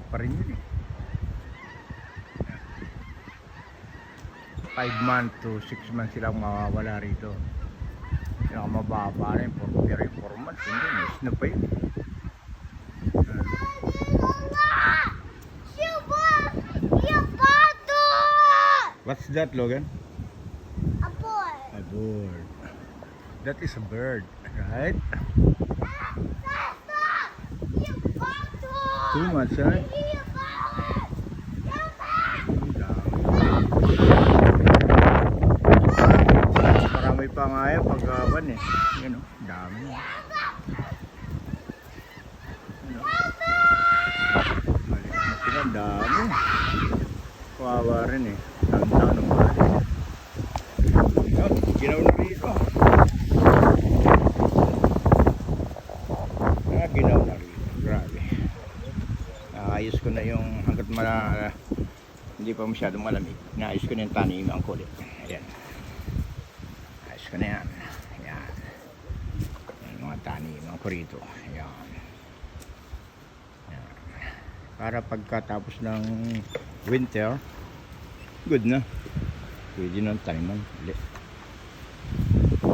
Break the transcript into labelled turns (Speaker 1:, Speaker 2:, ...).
Speaker 1: pa rin yun eh. 5 months to 6 months silang mawawala rito. Yung mababa rin, 4 months, hindi, miss na pa yun. What's that, Logan?
Speaker 2: A boy.
Speaker 1: A bird. That is a bird, right? Too much, huh? Marami pa nga yan pagkawan eh. Yan o, dami. Maliit na sila, dami. Kawawa rin eh. Taon-taon ng bali. Yun, ginaw na rito. Ginaw na rito. Grabe. Ayos ko na yung hanggat hindi pa masyadong malamig. Naayos ko na yung taniman ko ulit. Ayan. Ayos ko na yan. Ayan. Yung mga taniman ko rito. Ayan. Ayan. Para pagkatapos ng winter, good na. Pwede ng taniman ulit.